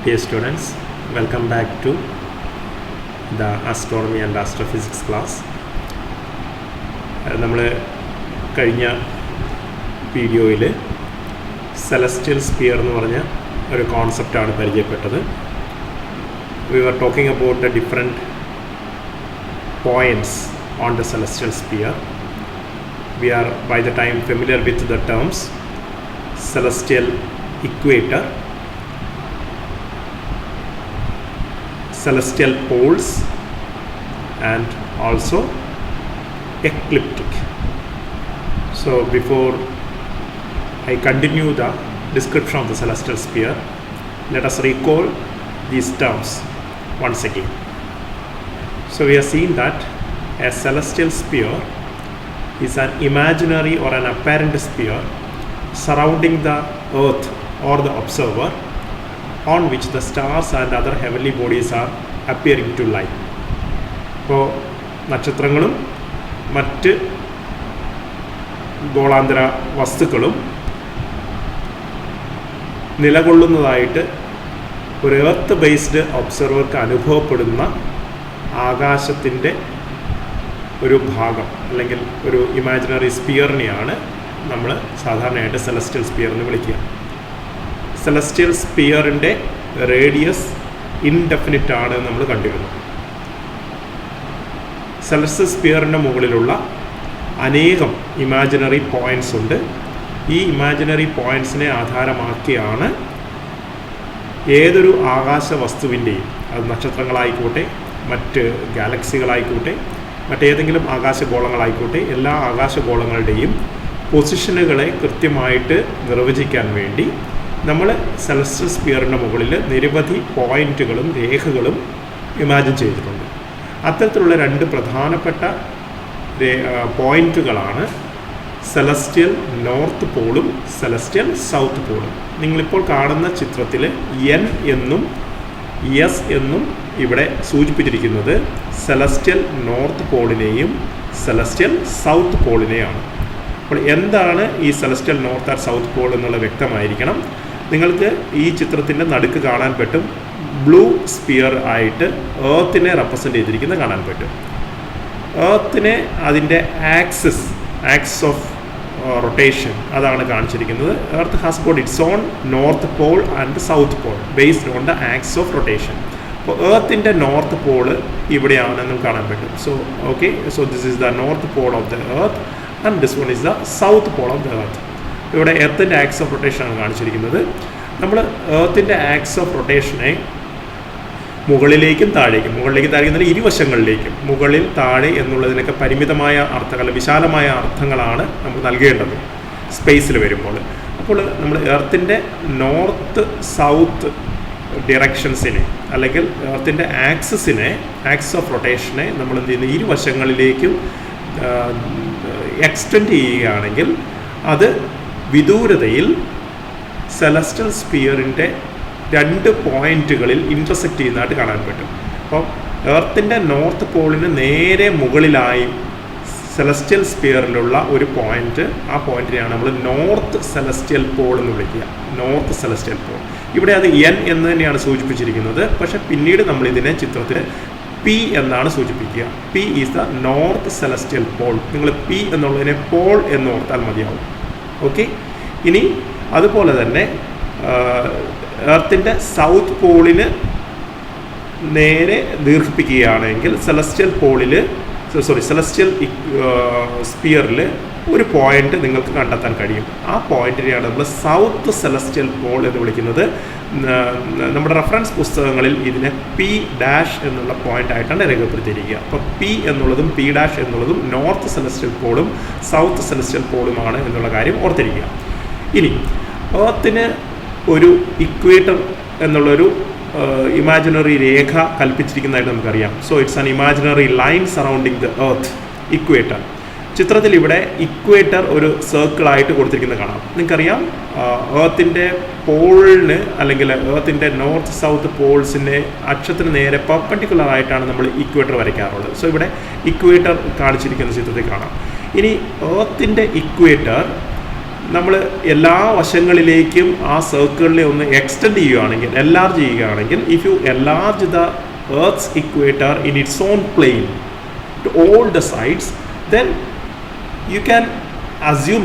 Dear students, welcome back to the astronomy and astrophysics class. നമ്മൾ കഴിഞ്ഞ വീഡിയോയിൽ celestial sphere എന്ന് പറഞ്ഞ ഒരു കോൺസെപ്റ്റാണ് പരിചയപ്പെട്ടത്. We were talking about the different points on the celestial sphere. We are by the time familiar with the terms celestial equator, celestial poles, and also ecliptic. So before I continue the description of the celestial sphere, let us recall these terms once again. So we have seen that a celestial sphere is an imaginary or an apparent sphere surrounding the earth or the observer, on which the stars and other heavenly bodies are appearing to lie. ഇപ്പോൾ നക്ഷത്രങ്ങളും മറ്റ് ഗോളാന്തര വസ്തുക്കളും നിലകൊള്ളുന്നതായിട്ട് ഒരു earth based ഒബ്സർവർക്ക് അനുഭവപ്പെടുന്ന ആകാശത്തിൻ്റെ ഒരു ഭാഗം അല്ലെങ്കിൽ ഒരു ഇമാജിനറി സ്പിയറിനെയാണ് നമ്മൾ സാധാരണയായിട്ട് സെലസ്റ്റിയൽ സ്പിയർ എന്ന് വിളിക്കുക. സെലസ്റ്റിയൽ സ്പിയറിൻ്റെ റേഡിയസ് ഇൻഡെഫിനിറ്റ് ആണ് നമ്മൾ കണ്ടിരുന്നു. സെലസ്റ്റിയൽ സ്പിയറിൻ്റെ മുകളിലുള്ള അനേകം ഇമാജിനറി പോയിൻറ്റ്സ് ഉണ്ട്. ഈ ഇമാജിനറി പോയിൻറ്റ്സിനെ ആധാരമാക്കിയാണ് ഏതൊരു ആകാശ വസ്തുവിൻ്റെയും, അത് നക്ഷത്രങ്ങളായിക്കോട്ടെ, മറ്റ് ഗാലക്സികളായിക്കോട്ടെ, മറ്റേതെങ്കിലും ആകാശഗോളങ്ങളായിക്കോട്ടെ, എല്ലാ ആകാശഗോളങ്ങളുടെയും പൊസിഷനുകളെ കൃത്യമായിട്ട് നിർവചിക്കാൻ വേണ്ടി നമ്മൾ സെലസ്റ്റിയൽ സ്പിയറിൻ്റെ മുകളിൽ നിരവധി പോയിൻറ്റുകളും രേഖകളും ഇമാജിൻ ചെയ്തിട്ടുണ്ട്. അത്തരത്തിലുള്ള രണ്ട് പ്രധാനപ്പെട്ട പോയിൻറ്റുകളാണ് സെലസ്റ്റിയൽ നോർത്ത് പോളും സെലസ്റ്റിയൽ സൗത്ത് പോളും. നിങ്ങളിപ്പോൾ കാണുന്ന ചിത്രത്തിൽ എൻ എന്നും എസ് എന്നും ഇവിടെ സൂചിപ്പിച്ചിരിക്കുന്നത് സെലസ്റ്റിയൽ നോർത്ത് പോളിനെയും സെലസ്റ്റിയൽ സൗത്ത് പോളിനെയാണ്. അപ്പോൾ എന്താണ് ഈ celestial north and south Paul എന്നുള്ളത് വ്യക്തമായിരിക്കണം. നിങ്ങൾക്ക് ഈ ചിത്രത്തിൻ്റെ നടുക്ക് കാണാൻ പറ്റും, ബ്ലൂ സ്പിയർ ആയിട്ട് ഏർത്തിനെ റെപ്രസെൻ്റ് ചെയ്തിരിക്കുന്നത് കാണാൻ പറ്റും. ഏർത്തിനെ അതിൻ്റെ ആക്സിസ് ഓഫ് റൊട്ടേഷൻ അതാണ് കാണിച്ചിരിക്കുന്നത്. Earth has got it's on north pole and south Paul based on the axis of rotation. അപ്പോൾ ഏർത്തിൻ്റെ നോർത്ത് പോള് ഇവിടെയാണെന്നും കാണാൻ പറ്റും. So this is the north Paul of the earth and this one is the south Paul of the earth. ഇവിടെ എർത്തിൻ്റെ axis of റൊട്ടേഷനാണ് കാണിച്ചിരിക്കുന്നത്. നമ്മൾ എർത്തിൻ്റെ axis of റൊട്ടേഷനെ മുകളിലേക്കും താഴേക്കും എന്നതിന് ഇരുവശങ്ങളിലേക്കും, മുകളിൽ താഴെ എന്നുള്ളതിനൊക്കെ പരിമിതമായ അർത്ഥങ്ങൾ, വിശാലമായ അർത്ഥങ്ങളാണ് നമ്മൾ നൽകേണ്ടത് സ്പേസിൽ വരുമ്പോൾ. അപ്പോൾ നമ്മൾ എർത്തിൻ്റെ നോർത്ത് സൗത്ത് ഡിറക്ഷൻസിനെ അല്ലെങ്കിൽ എർത്തിൻ്റെ ആക്സിസ് ഓഫ് റൊട്ടേഷനെ നമ്മൾ എന്ത് ചെയ്യുന്നു, ഇരുവശങ്ങളിലേക്കും എക്സ്റ്റെൻഡ് ചെയ്യുകയാണെങ്കിൽ അത് വിദൂരതയിൽ സെലസ്റ്റിയൽ സ്പിയറിൻ്റെ രണ്ട് പോയിൻറ്റുകളിൽ ഇൻ്റർസെക്റ്റ് ചെയ്യുന്നതായിട്ട് കാണാൻ പറ്റും. അപ്പോൾ എർത്തിൻ്റെ നോർത്ത് പോളിന് നേരെ മുകളിലായി സെലസ്റ്റിയൽ സ്പിയറിലുള്ള ഒരു പോയിൻറ്റ്, ആ പോയിൻറ്റിനെയാണ് നമ്മൾ നോർത്ത് സെലസ്റ്റിയൽ പോൾ എന്ന് വിളിക്കുക. നോർത്ത് സെലസ്റ്റിയൽ പോൾ ഇവിടെ അത് എൻ എന്ന് തന്നെയാണ് സൂചിപ്പിച്ചിരിക്കുന്നത്. പക്ഷേ പിന്നീട് നമ്മൾ ഇതിനെ ചിത്രത്തിൽ പി എന്നാണ് സൂചിപ്പിക്കുക. P is the north celestial pole. നിങ്ങൾ പി എന്നുള്ളതിനെ പോൾ എന്ന് ഓർത്താൽ മതിയാവും. ഓക്കെ. ഇനി അതുപോലെ തന്നെ എർത്തിൻ്റെ സൗത്ത് പോളിന് നേരെ ദീർഘിപ്പിക്കുകയാണെങ്കിൽ സെലസ്റ്റിയൽ സ്പിയറിൽ ഒരു പോയിന്റ് നിങ്ങൾക്ക് കണ്ടെത്താൻ കഴിയും. ആ പോയിന്റിനെയാണ് നമ്മൾ സൗത്ത് സെലസ്റ്റിയൽ പോൾ എന്ന് വിളിക്കുന്നത്. നമ്മുടെ റെഫറൻസ് പുസ്തകങ്ങളിൽ ഇതിനെ പി ഡാഷ് എന്നുള്ള പോയിന്റ് ആയിട്ടാണ് രേഖപ്പെടുത്തിയിരിക്കുക. അപ്പോൾ പി എന്നുള്ളതും പി ഡാഷ് എന്നുള്ളതും നോർത്ത് സെലസ്റ്റിയൽ പോളും സൗത്ത് സെലസ്റ്റിയൽ പോളുമാണ് എന്നുള്ള കാര്യം ഓർത്തിരിക്കുക. ഇനി എർത്തിന് ഒരു ഇക്വേറ്റർ എന്നുള്ളൊരു ഇമാജിനറി രേഖ കൽപ്പിച്ചിരിക്കുന്നതായിട്ട് നമുക്കറിയാം. So it's an imaginary line surrounding the earth, equator. ചിത്രത്തിൽ ഇവിടെ ഇക്വേറ്റർ ഒരു സർക്കിളായിട്ട് കൊടുത്തിരിക്കുന്നത് കാണാം. നിങ്ങൾക്കറിയാം, എർത്തിൻ്റെ പോളിന് അല്ലെങ്കിൽ എർത്തിൻ്റെ നോർത്ത് സൗത്ത് പോൾസിൻ്റെ അക്ഷത്തിന് നേരെ പെർപെൻഡിക്കുലർ ആയിട്ടാണ് നമ്മൾ ഇക്വേറ്റർ വരയ്ക്കാറുള്ളത്. സോ ഇവിടെ ഇക്വേറ്റർ കാണിച്ചിരിക്കുന്ന ചിത്രത്തിൽ കാണാം. ഇനി എർത്തിൻ്റെ ഇക്വേറ്റർ നമ്മൾ എല്ലാ വശങ്ങളിലേക്കും ആ സർക്കിളിനെ ഒന്ന് എക്സ്റ്റെൻഡ് ചെയ്യുകയാണെങ്കിൽ, എൻലാർജ് ചെയ്യുകയാണെങ്കിൽ, if you enlarge the earth's equator in its own plane to all the sides, then you can assume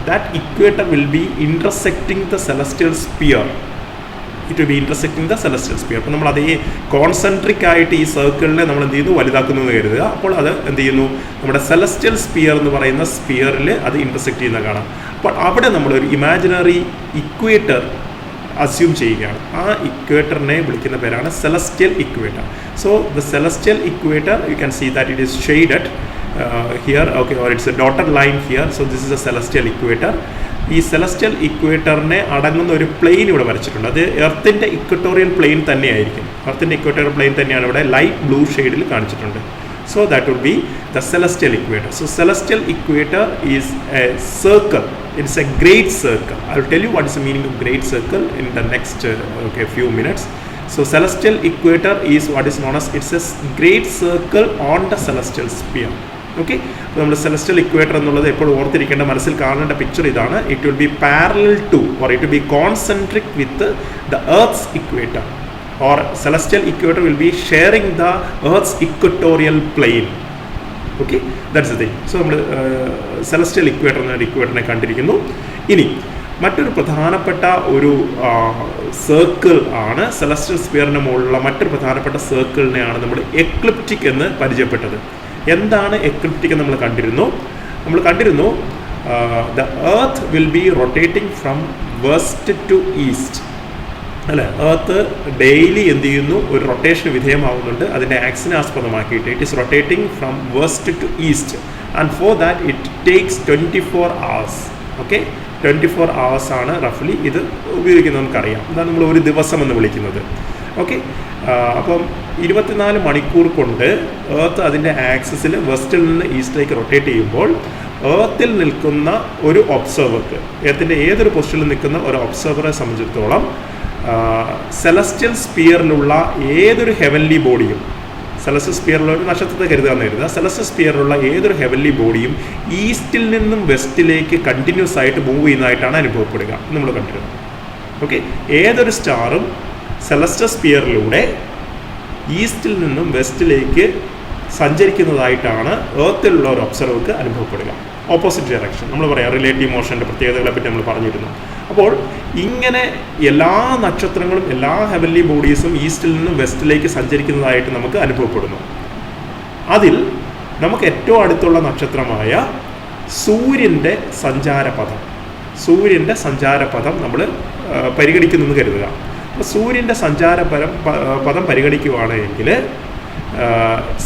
that equator will be intersecting the celestial sphere. It will be intersecting the celestial sphere. അപ്പോൾ നമ്മൾ അതേ concentric ആയിട്ട് ഈ സർക്കിളിനെ നമ്മൾ എന്ത് ചെയ്യുന്നു, വലുതാക്കുന്നു എന്ന് കരുതുക. അപ്പോൾ അത് എന്ത് ചെയ്യുന്നു, നമ്മുടെ സെലസ്റ്റിയൽ സ്പിയർ എന്ന് പറയുന്ന സ്പിയറിൽ അത് ഇന്റർസെക്ട് ചെയ്യുന്ന കാണാം. അപ്പോൾ അവിടെ നമ്മളൊരു ഇമാജിനറി ഇക്വേറ്റർ അസ്യൂം ചെയ്യുകയാണ്. ആ ഇക്വേറ്ററിനെ വിളിക്കുന്ന പേരാണ് celestial equator. So the celestial equator you can see that it is shaded here, okay, or it's a dotted line here. So this is a celestial equator. ഈ സെലസ്റ്റിയൽ ഇക്വേറ്ററിനെ അടങ്ങുന്ന ഒരു plain ഇവിടെ വരച്ചിട്ടുണ്ട്. അത് എർത്തിൻ്റെ ഇക്വട്ടോറിയൽ പ്ലെയിൻ തന്നെയായിരിക്കും. എർത്തിൻ്റെ equatorial plain തന്നെയാണ് ഇവിടെ light blue ഷെയ്ഡിൽ കാണിച്ചിട്ടുണ്ട്. So that would be the celestial equator. So celestial equator is a circle. It's a great circle. I will tell you what is the meaning of great circle in the next few minutes. So celestial equator is what is known as, it's a great circle on the celestial sphere. Okay, അപ്പോൾ നമ്മൾ celestial equator എന്നുള്ളത് എപ്പോഴും ഓർത്തിരിക്കേണ്ട, മനസ്സിൽ കാണേണ്ട picture ഇതാണ്. It will be parallel to or it will be concentric with the earth's equator, or celestial equator will be sharing the earth's equatorial plane. Okay, that's the thing. So നമ്മൾ celestial equator എന്ന ഇക്വേറ്ററിനെ കണ്ടിരിക്കുന്നു. ഇനി മറ്റൊരു പ്രധാനപ്പെട്ട ഒരു circle ആണ്, celestial സ്പിയറിന് മുകളിലുള്ള മറ്റൊരു പ്രധാനപ്പെട്ട സർക്കിളിനെയാണ് നമ്മൾ എക്ലിപ്റ്റിക് എന്ന് പരിചയപ്പെട്ടത്. എന്താണ് എക്ലിപ്റ്റിക് എന്ന് നമ്മൾ കണ്ടിരുന്നു the earth will be rotating from west to east, അല്ലേ? എർത്ത് ഡെയിലി എന്ത് ചെയ്യുന്നു, ഒരു റൊട്ടേഷന് വിധേയമാവുന്നുണ്ട്. അതിൻ്റെ ആക്സിനെ ആസ്പദമാക്കിയിട്ട് it is rotating from west to east, and for that it takes 24 hours. Okay, 24 hours ആണ് റഫ്ലി ഇത് ഉപയോഗിക്കുന്നത്, നമുക്കറിയാം. ഇതാണ് നമ്മൾ ഒരു ദിവസം എന്ന് വിളിക്കുന്നത്. ഓക്കെ, അപ്പം 24 മണിക്കൂർ കൊണ്ട് എർത്ത് അതിൻ്റെ ആക്സിസിൽ വെസ്റ്റിൽ നിന്ന് ഈസ്റ്റിലേക്ക് റൊട്ടേറ്റ് ചെയ്യുമ്പോൾ എർത്തിൽ നിൽക്കുന്ന ഒരു ഒബ്സർവർക്ക്, എർത്തിൻ്റെ ഏതൊരു പൊസിഷനിൽ നിൽക്കുന്ന ഒരു ഒബ്സർവറെ സംബന്ധിച്ചിടത്തോളം സെലസ്റ്റിയൽ സ്പിയറിലുള്ള ഏതൊരു ഹെവൻലി ബോഡിയും, സെലസ്റ്റിയൽ സ്പിയറിലുള്ള ഒരു നക്ഷത്രത്തെ കരുതുക, സെലസ്റ്റിയൽ സ്പിയറിലുള്ള ഏതൊരു ഹെവൻലി ബോഡിയും ഈസ്റ്റിൽ നിന്നും വെസ്റ്റിലേക്ക് കണ്ടിന്യൂസ് ആയിട്ട് മൂവ് ചെയ്യുന്നതായിട്ടാണ് അനുഭവപ്പെടുക, നമ്മൾ കണ്ടിരുന്നത്. ഓക്കെ, ഏതൊരു സ്റ്റാറും സെലസ്റ്റിയൽ സ്പിയറിലൂടെ ഈസ്റ്റിൽ നിന്നും വെസ്റ്റിലേക്ക് സഞ്ചരിക്കുന്നതായിട്ടാണ് എർത്തിലുള്ള ഒരു ഒബ്സർവർക്ക് അനുഭവപ്പെടുക. ഓപ്പോസിറ്റ് ഡയറക്ഷൻ, നമ്മൾ പറയാം റിലേറ്റീവ് മോഷൻ്റെ പ്രത്യേകതകളെ പറ്റി നമ്മൾ പറഞ്ഞിരുന്നു. അപ്പോൾ ഇങ്ങനെ എല്ലാ നക്ഷത്രങ്ങളും എല്ലാ ഹെവൻലി ബോഡീസും ഈസ്റ്റിൽ നിന്നും വെസ്റ്റിലേക്ക് സഞ്ചരിക്കുന്നതായിട്ട് നമുക്ക് അനുഭവപ്പെടുന്നു. അതിൽ നമുക്ക് ഏറ്റവും അടുത്തുള്ള നക്ഷത്രമായ സൂര്യൻ്റെ സഞ്ചാരപഥം നമ്മൾ പരിഗണിക്കുന്നെന്ന് കരുതുക. അപ്പോൾ സൂര്യൻ്റെ പദം പരിഗണിക്കുകയാണെങ്കിൽ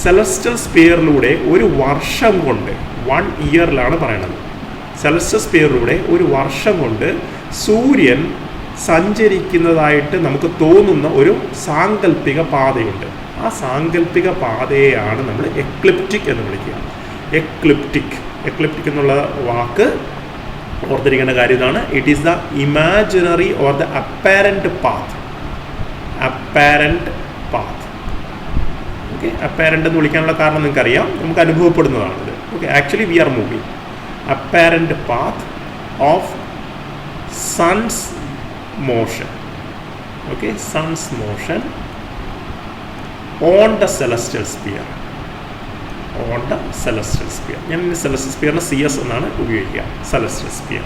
സെലസ്റ്റിയൽ സ്പിയറിലൂടെ ഒരു വർഷം കൊണ്ട്, 1 ഇയറിലാണ് പറയണത്, സെലസ്റ്റിയൽ സ്പിയറിലൂടെ ഒരു വർഷം കൊണ്ട് സൂര്യൻ സഞ്ചരിക്കുന്നതായിട്ട് നമുക്ക് തോന്നുന്ന ഒരു സാങ്കല്പിക പാതയുണ്ട്. ആ സാങ്കല്പിക പാതയെയാണ് നമ്മൾ എക്ലിപ്റ്റിക് എന്ന് വിളിക്കുക. എക്ലിപ്റ്റിക് എന്നുള്ള വാക്ക് ഓർത്തിരിക്കേണ്ട കാര്യം ഇതാണ്. It is the imaginary or the apparent path. Okay, apparent എന്ന് വിളിക്കാനുള്ള കാരണം നിങ്ങൾക്കറിയാം, നമുക്ക് അനുഭവപ്പെടുന്നതാണിത്. Okay, actually we are moving apparent path of sun's motion. Okay, sun's motion on the celestial sphere. ഞാൻ സെലസ്റ്റിയൽ സ്പിയറിന് CS എന്നാണ് ഉപയോഗിക്കുക, സെലസ്റ്റിയൽ സ്പിയർ.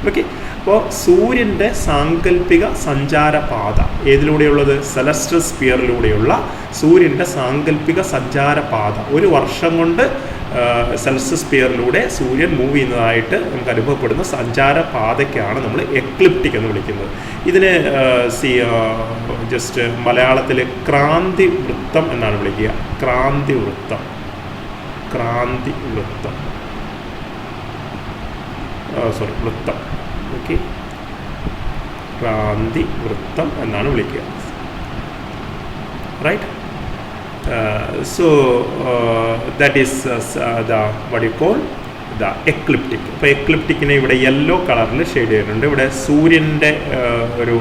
ഓക്കെ, അപ്പോൾ സൂര്യൻ്റെ സാങ്കല്പിക സഞ്ചാരപാത ഏതിലൂടെയുള്ളത്? സെലസ്റ്റിയൽ സ്പിയറിലൂടെയുള്ള സൂര്യൻ്റെ സാങ്കല്പിക സഞ്ചാരപാത ഒരു വർഷം കൊണ്ട് സെലസ്റ്റിയൽ സ്പിയറിലൂടെ സൂര്യൻ മൂവ് ചെയ്യുന്നതായിട്ട് നമുക്ക് അനുഭവപ്പെടുന്ന സഞ്ചാരപാതയ്ക്കാണ് നമ്മൾ എക്ലിപ്റ്റിക് എന്ന് വിളിക്കുന്നത്. ഇതിന് ജസ്റ്റ് മലയാളത്തിൽ ക്രാന്തി വൃത്തം എന്നാണ് വിളിക്കുക. ക്രാന്തി വൃത്തം ഓക്കെ, ക്രാന്തി വൃത്തം എന്നാണ് വിളിക്കുക. Right, so that is what you call the ecliptic. അപ്പോൾ എക്ലിപ്റ്റിക്കിനെ ഇവിടെ യെല്ലോ കളറിൽ ഷെയ്ഡ് ചെയ്യുന്നുണ്ട്. ഇവിടെ സൂര്യൻ്റെ ഒരു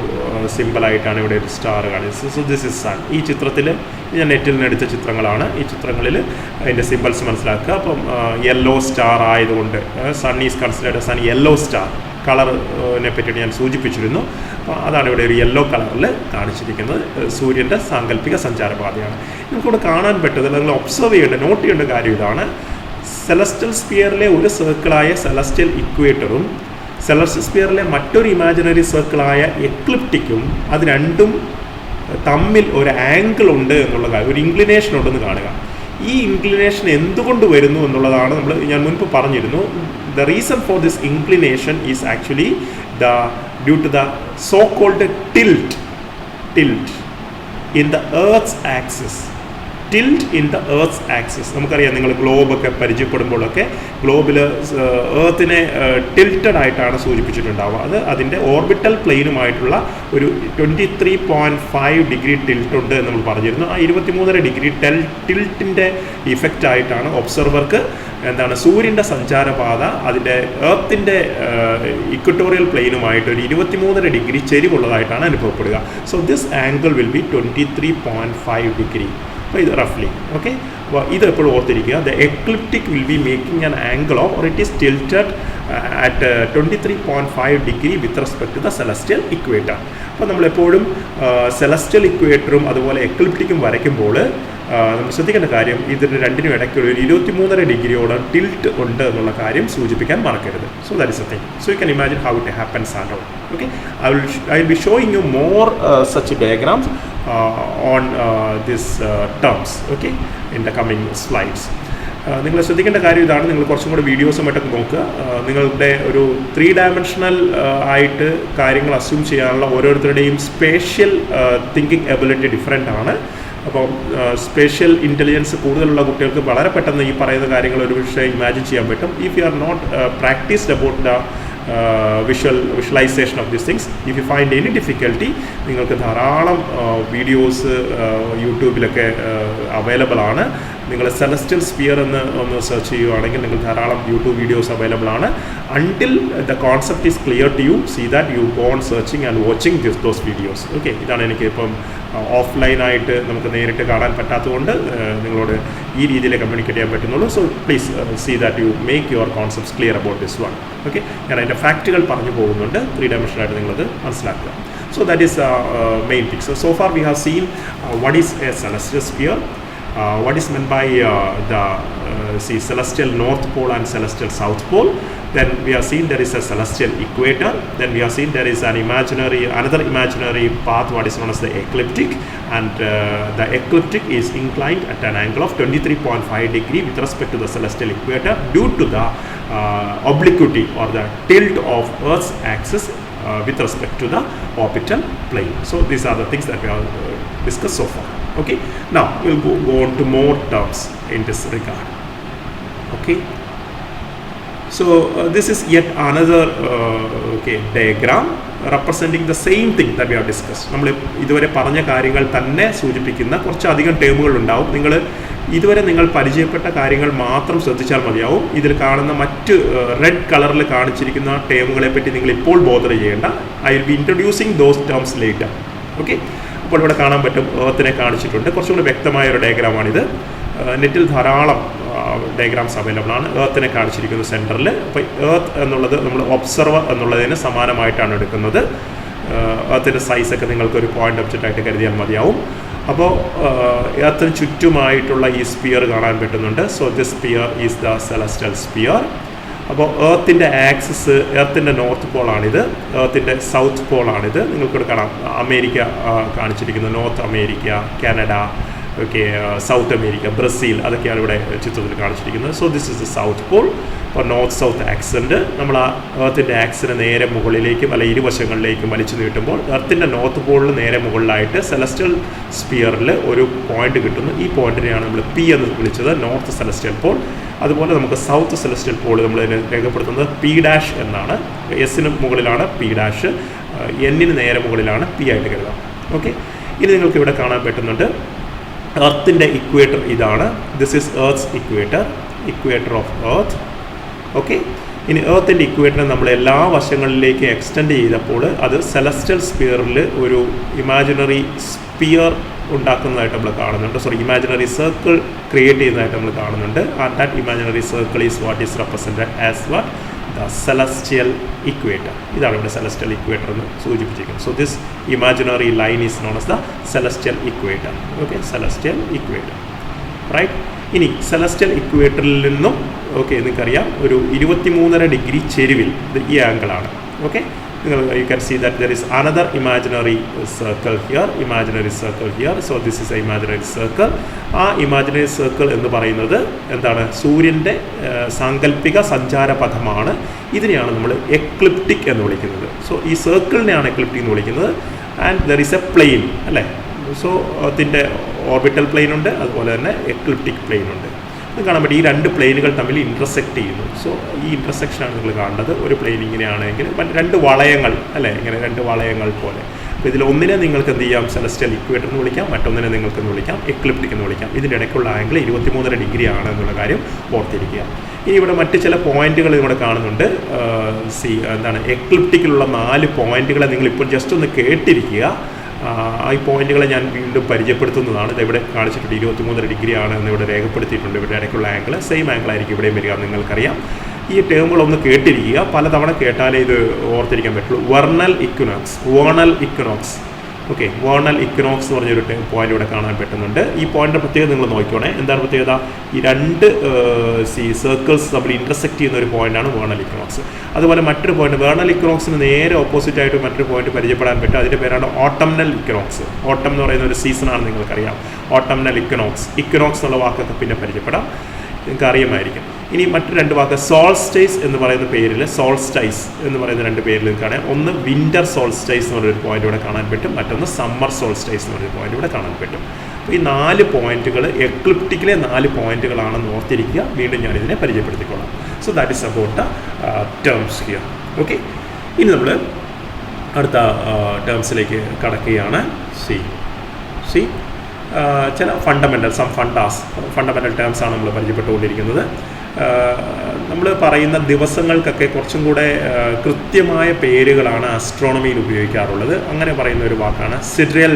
സിമ്പിളായിട്ടാണ് ഇവിടെ ഒരു സ്റ്റാർ കാണിച്ചത്. So this is sun. ഈ ചിത്രത്തിൽ ഞാൻ നെറ്റിൽ നിന്ന് എടുത്ത ചിത്രങ്ങളാണ്. ഈ ചിത്രങ്ങളിൽ അതിൻ്റെ സിമ്പിൾസ് മനസ്സിലാക്കുക. അപ്പം യെല്ലോ സ്റ്റാർ ആയതുകൊണ്ട് sun is considered sun yellow star. കളറിനെ പറ്റിയിട്ട് ഞാൻ സൂചിപ്പിച്ചിരുന്നു. അപ്പോൾ അതാണ് ഇവിടെ ഒരു യെല്ലോ കളറിൽ കാണിച്ചിരിക്കുന്നത്. സൂര്യൻ്റെ സാങ്കല്പിക സഞ്ചാരപാതയാണ്. നമുക്കിവിടെ കാണാൻ പറ്റുന്നത്, നിങ്ങൾ ഒബ്സർവ് ചെയ്യേണ്ട, നോട്ട് ചെയ്യേണ്ട കാര്യം ഇതാണ്. സെലസ്റ്റൽ സ്പിയറിലെ ഒരു സർക്കിളായ സെലസ്റ്റ്യൽ ഇക്വേറ്ററും സെലസ്റ്റൽ സ്പിയറിലെ മറ്റൊരു ഇമാജിനറി സർക്കിളായ എക്ലിപ്റ്റിക്കും അത് രണ്ടും തമ്മിൽ ഒരു ആംഗിൾ ഉണ്ട് എന്നുള്ള കാര്യം, ഒരു ഇൻക്ലിനേഷൻ ഉണ്ടെന്ന് കാണുക. ഈ ഇൻക്ലിനേഷൻ എന്തുകൊണ്ട് വരുന്നു എന്നുള്ളതാണ് ഞാൻ മുൻപ് പറഞ്ഞിരുന്നു. The reason for this inclination is actually due to the so called tilt in the earth's axis. Tilt in the earth's axis. നമുക്കറിയാം, നിങ്ങൾ ഗ്ലോബൊക്കെ പരിചയപ്പെടുമ്പോഴൊക്കെ ഗ്ലോബിൽ എർത്തിനെ ടിൽറ്റഡ് ആയിട്ടാണ് സൂചിപ്പിച്ചിട്ടുണ്ടാവുക. അത് അതിൻ്റെ ഓർബിറ്റൽ പ്ലെയിനുമായിട്ടുള്ള ഒരു 23.5 ഡിഗ്രി ടിൽറ്റ് ഉണ്ട് എന്ന് നമ്മൾ പറഞ്ഞിരുന്നു. ആ 23.5 ഡിഗ്രി ടിൽറ്റിൻ്റെ ഇഫക്റ്റ് ആയിട്ടാണ് ഒബ്സർവർക്ക് സൂര്യൻ്റെ സഞ്ചാരപാത അതിൻ്റെ എർത്തിൻ്റെ ഇക്വട്ടോറിയൽ പ്ലെയിനുമായിട്ട് ഒരു 23.5 ഡിഗ്രി ചെരിവുള്ളതായിട്ടാണ് അനുഭവപ്പെടുക. So this angle will be 23.5 degree. അപ്പോൾ ഇത് റഫ്ലി ഓക്കെ. അപ്പോൾ ഇത് എപ്പോഴും ഓർത്തിരിക്കുക. The ecliptic will be making an angle of, or it is tilted at 23.5 degree with respect to the celestial equator. അപ്പോൾ നമ്മളെപ്പോഴും സെലസ്റ്റിയൽ ഇക്വേറ്ററും അതുപോലെ എക്ലിപ്റ്റിക്കും വരയ്ക്കുമ്പോൾ നമ്മൾ ശ്രദ്ധിക്കേണ്ട കാര്യം, ഇതിന് രണ്ടിനും ഇടയ്ക്കുള്ള ഒരു 23.5 ഡിഗ്രിയോട് ടിൽറ്റ് ഉണ്ട് എന്നുള്ള കാര്യം സൂചിപ്പിക്കാൻ മറക്കരുത്. So that is A thing. So you can imagine how it happens and all. Okay, I will be showing you more such diagrams on these terms, okay, in the coming slides. നിങ്ങൾ ശ്രദ്ധിക്കേണ്ട കാര്യം ഇതാണ്. നിങ്ങൾ കുറച്ചും കൂടെ വീഡിയോസുമായിട്ടൊക്കെ നോക്കുക. നിങ്ങളുടെ ഒരു 3 ഡയമെൻഷണൽ ആയിട്ട് കാര്യങ്ങൾ അസ്യൂം ചെയ്യാനുള്ള ഓരോരുത്തരുടെയും സ്പേഷ്യൽ തിങ്കിങ് എബിലിറ്റി ഡിഫറെൻ്റ് ആണ്. അപ്പോൾ സ്പേഷ്യൽ ഇൻ്റലിജൻസ് കൂടുതലുള്ള കുട്ടികൾക്ക് വളരെ പെട്ടെന്ന് ഈ പറയുന്ന കാര്യങ്ങൾ ഒരു പക്ഷേ ഇമാജിൻ ചെയ്യാൻ പറ്റും. If you are not practised about the visualization of these things, if you find any difficulty, നിങ്ങൾക്ക് ധാരാളം വീഡിയോസ് യൂട്യൂബിലൊക്കെ അവൈലബിൾ ആണ്. നിങ്ങൾ സെലസ്റ്റിയൽ സ്പിയർ എന്ന് ഒന്ന് സെർച്ച് ചെയ്യുകയാണെങ്കിൽ നിങ്ങൾ ധാരാളം യൂട്യൂബ് വീഡിയോസ് അവൈലബിൾ ആണ്. Until the concept is clear to you, see that you go on searching and watching those videos. Okay, ഇതാണ് എനിക്ക് ഇപ്പം ഓഫ്ലൈനായിട്ട് നമുക്ക് നേരിട്ട് കാണാൻ പറ്റാത്തതുകൊണ്ട് നിങ്ങളോട് ഈ രീതിയിൽ കമ്മ്യൂണിക്കേറ്റ് ചെയ്യാൻ പറ്റുന്നുള്ളൂ. So please see that you make your concepts clear about this one. Okay, ഞാൻ അതിൻ്റെ ഫാക്റ്റുകൾ പറഞ്ഞു പോകുന്നുണ്ട്. 3 ഡയമെൻഷനായിട്ട് നിങ്ങളത് മനസ്സിലാക്കുക. So that is main picture. So far we have seen what is a celestial sphere, what is meant by the celestial north pole and celestial south pole. Then we have seen there is a celestial equator. Then we have seen there is another imaginary path, what is known as the ecliptic, and the ecliptic is inclined at an angle of 23.5 degree with respect to the celestial equator due to the obliquity or the tilt of Earth's axis with respect to the orbital plane. So these are the things that we have discussed so far. Okay, now we'll go on to more terms in this regard. Okay, so this is yet another diagram representing the same thing that we have discussed. നമ്മൾ ഇതുവരെ പറഞ്ഞ കാര്യങ്ങൾ തന്നെ സൂചിപ്പിക്കുന്ന കുറച്ചധികം ടേമുകൾ ഉണ്ടാവും. ഇതുവരെ നിങ്ങൾ പരിചയപ്പെട്ട കാര്യങ്ങൾ മാത്രം ശ്രദ്ധിച്ചാൽ മതിയാവും. ഇതിൽ കാണുന്ന മറ്റ് റെഡ് കളറിൽ കാണിച്ചിരിക്കുന്ന ടേമുകളെ പറ്റി നിങ്ങൾ ഇപ്പോൾ ബോധർ ചെയ്യേണ്ട. I will be introducing those terms later. Okay, അപ്പോൾ ഇവിടെ കാണാൻ പറ്റും എർത്തിനെ കാണിച്ചിട്ടുണ്ട്. കുറച്ചും കൂടി വ്യക്തമായ ഒരു ഡയഗ്രാമാണിത്. നെറ്റിൽ ധാരാളം ഡയഗ്രാംസ് അവൈലബിൾ ആണ്. എർത്തിനെ കാണിച്ചിരിക്കുന്നത് സെൻറ്ററിൽ. അപ്പോൾ എർത്ത് എന്നുള്ളത് നമ്മൾ ഒബ്സർവർ എന്നുള്ളതിന് സമാനമായിട്ടാണ് എടുക്കുന്നത്. എർത്തിൻ്റെ സൈസൊക്കെ നിങ്ങൾക്കൊരു പോയിൻ്റ് ഒബ്ജക്റ്റായിട്ട് കരുതിയാൽ മതിയാവും. അപ്പോൾ എർത്തിന് ചുറ്റുമായിട്ടുള്ള ഈ സ്പിയർ കാണാൻ പറ്റുന്നുണ്ട്. So this sphere is the celestial sphere. അപ്പോൾ എർത്തിൻ്റെ ആക്സിസ്, എർത്തിൻ്റെ നോർത്ത് പോളാണിത്, എർത്തിൻ്റെ സൗത്ത് പോളാണിത്. നിങ്ങൾക്കിവിടെ കാണാം അമേരിക്ക കാണിച്ചിരിക്കുന്നത്, North America, Canada, okay, South America, Brazil, അതൊക്കെയാണ് ഇവിടെ ചിത്രത്തിൽ കാണിച്ചിരിക്കുന്നത്. So this is the south pole. അപ്പോൾ നോർത്ത് സൗത്ത് ആക്സിൻ്റെ നമ്മൾ ആ എർത്തിൻ്റെ ആക്സിനെ നേരെ മുകളിലേക്കും അല്ല ഇരുവശങ്ങളിലേക്കും വലിച്ചു നീട്ടുമ്പോൾ എർത്തിൻ്റെ നോർത്ത് പോളിൽ നേരെ മുകളിലായിട്ട് സെലസ്റ്റിയൽ സ്പിയറിൽ ഒരു പോയിന്റ് കിട്ടുന്നു. ഈ പോയിന്റിനെയാണ് നമ്മൾ പി എന്ന് വിളിച്ചത്, നോർത്ത് സെലസ്റ്റിയൽ പോൾ. അതുപോലെ നമുക്ക് സൗത്ത് സെലസ്റ്റിയൽ പോൾ നമ്മളതിനെ രേഖപ്പെടുത്തുന്നത് പി ഡാഷ് എന്നാണ്. എസിന് മുകളിലാണ് പി ഡാഷ്, എന്നിന് നേരെ മുകളിലാണ് പി ആയിട്ട് കരുതാം. ഓക്കെ, ഇനി നിങ്ങൾക്ക് ഇവിടെ കാണാൻ പറ്റുന്നുണ്ട് എർത്തിൻ്റെ ഇക്വേറ്റർ ഇതാണ്. This is earth's equator of earth. Okay, ഇനി എർത്തിൻ്റെ ഇക്വേറ്ററിനെ നമ്മൾ എല്ലാ വശങ്ങളിലേക്ക് എക്സ്റ്റെൻഡ് ചെയ്തപ്പോൾ അത് സെലസ്റ്റിയൽ സ്പിയറിൽ ഒരു ഇമാജിനറി സ്പിയർ ഉണ്ടാക്കുന്നതായിട്ട് നമ്മൾ കാണുന്നുണ്ട്. ഇമാജിനറി സർക്കിൾ ക്രിയേറ്റ് ചെയ്യുന്നതായിട്ട് നമ്മൾ കാണുന്നുണ്ട്. And that imaginary circle is what is represented as what the celestial equator. ഇതാണ് ഇവിടെ സെലസ്റ്റിയൽ ഇക്വേറ്റർ എന്ന് സൂചിപ്പിച്ചിരിക്കുന്നത്. So this imaginary line is known as the celestial equator. Okay, celestial equator, right. ഇനി celestial ഇക്വേറ്ററിൽ നിന്നും നിങ്ങൾക്കറിയാം ഒരു 23.5 ഡിഗ്രി ചെരിവിൽ ഈ ആംഗിളാണ്. Okay, you can see that there is another imaginary circle here. So this is a imaginary circle. ആ imaginary circle എന്ന് പറയുന്നത് എന്താണ്? സൂര്യൻ്റെ സാങ്കല്പിക സഞ്ചാരപഥമാണ്. ഇതിനെയാണ് നമ്മൾ എക്ലിപ്റ്റിക് എന്ന് വിളിക്കുന്നത്. സോ ഈ സർക്കിളിനെയാണ് എക്ലിപ്റ്റിക് എന്ന് വിളിക്കുന്നത്. And there is a plane അല്ലേ. സോ അതിൻ്റെ ഓർബിറ്റൽ പ്ലെയിൻ ഉണ്ട്, അതുപോലെ തന്നെ എക്ലിപ്റ്റിക് പ്ലെയിൻ ഉണ്ട്. ഇത് കാണാൻ പറ്റും, ഈ രണ്ട് പ്ലെയിനുകൾ തമ്മിൽ ഇൻ്റർസെക്റ്റ് ചെയ്യുന്നു. സോ ഈ ഇൻ്റർസെക്ഷനാണ് നിങ്ങൾ കാണേണ്ടത്. ഒരു പ്ലെയിൻ ഇങ്ങനെയാണെങ്കിൽ രണ്ട് വളയങ്ങൾ അല്ലേ, ഇങ്ങനെ രണ്ട് വളയങ്ങൾ പോലെ. അപ്പോൾ ഇതിൽ ഒന്നിനെ നിങ്ങൾക്ക് എന്ത് ചെയ്യാം? സെലസ്റ്റിയൽ ഇക്വേറ്റർ എന്ന് വിളിക്കാം, മറ്റൊന്നിനെ നിങ്ങൾക്ക് എന്ന് വിളിക്കാം എക്ലിപ്റ്റിക് എന്ന് വിളിക്കാം. ഇതിൻ്റെ ഇടയ്ക്കുള്ള ആംഗിൾ 23.5 ഡിഗ്രി ആണ് എന്നുള്ള കാര്യം ഓർത്തിരിക്കുക. ഇനി ഇവിടെ മറ്റ് ചില പോയിന്റുകൾ ഇവിടെ കാണുന്നുണ്ട്. എന്താണ് എക്ലിപ്റ്റിക്കിലുള്ള 4 പോയിന്റുകളെ നിങ്ങളിപ്പോൾ ജസ്റ്റ് ഒന്ന് കേട്ടിരിക്കുക. ഈ പോയിന്റുകളെ ഞാൻ വീണ്ടും പരിചയപ്പെടുത്തുന്നതാണ്. ഇത് ഇവിടെ കാണിച്ചിട്ടുണ്ട് 23.5 ഡിഗ്രി ആണ് എന്ന് ഇവിടെ രേഖപ്പെടുത്തിയിട്ടുണ്ട്. ഇവിടെ ഇടയ്ക്കുള്ള ആംഗിൾ സെയിം ആംഗിൾ ആയിരിക്കും ഇവിടെയും വരിക, നിങ്ങൾക്കറിയാം. ഈ ടേമുകളൊന്ന് കേട്ടിരിക്കുക, പലതവണ കേട്ടാലേ ഇത് ഓർത്തിരിക്കാൻ പറ്റുള്ളൂ. Vernal equinox. Okay, vernal equinox എന്ന് പറഞ്ഞൊരു പോയിന്റ് ഇവിടെ കാണാൻ പറ്റുന്നുണ്ട്. ഈ പോയിന്റിൻ്റെ പ്രത്യേകത നിങ്ങൾ നോക്കിക്കോണേ. എന്താണ് പ്രത്യേകത? ഈ രണ്ട് സർക്കിൾസ് തമ്മിൽ ഇൻ്റർസെക്റ്റ് ചെയ്യുന്ന ഒരു പോയിന്റാണ് വേർണൽ ഇക്വിനോക്സ്. അതുപോലെ മറ്റൊരു പോയിന്റ്, വേർണൽ ഇക്വിനോക്സിന് നേരെ ഓപ്പോസിറ്റ് ആയിട്ട് മറ്റൊരു പോയിന്റ് പരിചയപ്പെടാൻ പറ്റും. അതിൻ്റെ പേരാണ് ഓട്ടംനൽ ഇക്വിനോക്സ്. ഓട്ടം എന്ന് പറയുന്ന ഒരു സീസണാണ്, നിങ്ങൾക്കറിയാം. ഓട്ടംനൽ ഇക്വിനോക്സ് എന്നുള്ള വാക്കൊക്കെ പിന്നെ പരിചയപ്പെടാം, നിങ്ങൾക്ക് അറിയുമായിരിക്കും. ഇനി മറ്റു 2 വാക്ക്, സോൾസ്റ്റൈസ് എന്ന് പറയുന്ന പേരിൽ, സോൾസ്റ്റൈസ് എന്ന് പറയുന്ന 2 പേരിൽ നിൽക്കുകയാണ്. ഒന്ന് വിൻ്റർ സോൾസ്റ്റൈസ് എന്ന് പറഞ്ഞൊരു പോയിന്റ് ഇവിടെ കാണാൻ പറ്റും, മറ്റൊന്ന് സമ്മർ സോൾസ്റ്റൈസ് എന്ന് പറഞ്ഞൊരു പോയിന്റ് ഇവിടെ കാണാൻ പറ്റും. അപ്പോൾ ഈ 4 പോയിന്റുകൾ എക്ലിപ്റ്റിക്കിലെ 4 പോയിന്റുകളാണെന്ന് ഓർത്തിരിക്കുക. വീണ്ടും ഞാനിതിനെ പരിചയപ്പെടുത്തിക്കൊള്ളാം. So that is about the terms here. Okay, ഇനി നമ്മൾ അടുത്ത ടേംസിലേക്ക് കടക്കുകയാണ്. സി ചില ഫണ്ടമെൻ്റൽ ടേംസ് ആണ് നമ്മൾ പരിചയപ്പെട്ടുകൊണ്ടിരിക്കുന്നത്. നമ്മൾ പറയുന്ന ദിവസങ്ങൾക്കൊക്കെ കുറച്ചും കൂടെ കൃത്യമായ പേരുകളാണ് ആസ്ട്രോണമിയിൽ ഉപയോഗിക്കാറുള്ളത്. അങ്ങനെ പറയുന്ന ഒരു വാക്കാണ് സിഡ്രൽ